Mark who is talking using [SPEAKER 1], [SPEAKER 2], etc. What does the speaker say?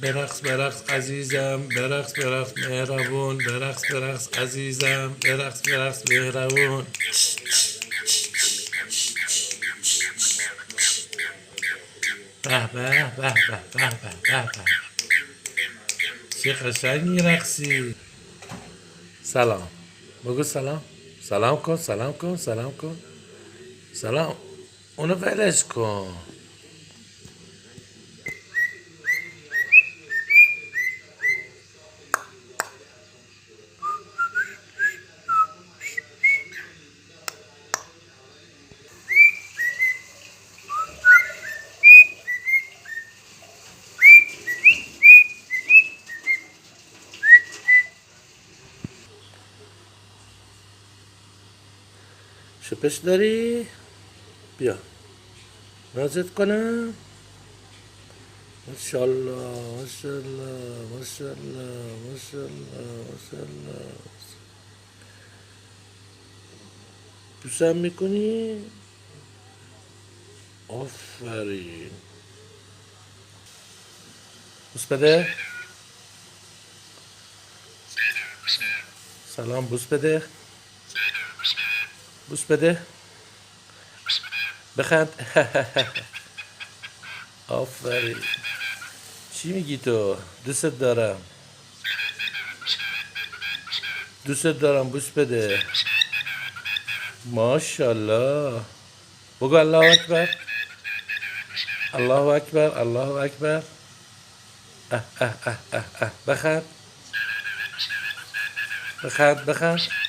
[SPEAKER 1] برقص برقص عزیزم، برقص برقص مهربون، برقص برقص عزیزم، برقص برقص مهربون. به به به به به به به به. چه قشنگ میرقصی. سلام، بگو سلام. سلام کن، سلام کن، سلام کن. سلام. اونو ولش کن. شپش داری؟ بیا نازت کنم. ماشاءالله ماشاءالله ماشاءالله ماشاءالله ماشاءالله. بوسم میکنی؟ آفرین. بوس بده. سلام، بوس بده. بوس بده. بخند. آفرین. چی میگی تو؟ دوست دارم. دوست دارم، بوس بده. ماشاءالله. بگو الله اکبر. الله اکبر، الله اکبر. بخند. بخند بخند.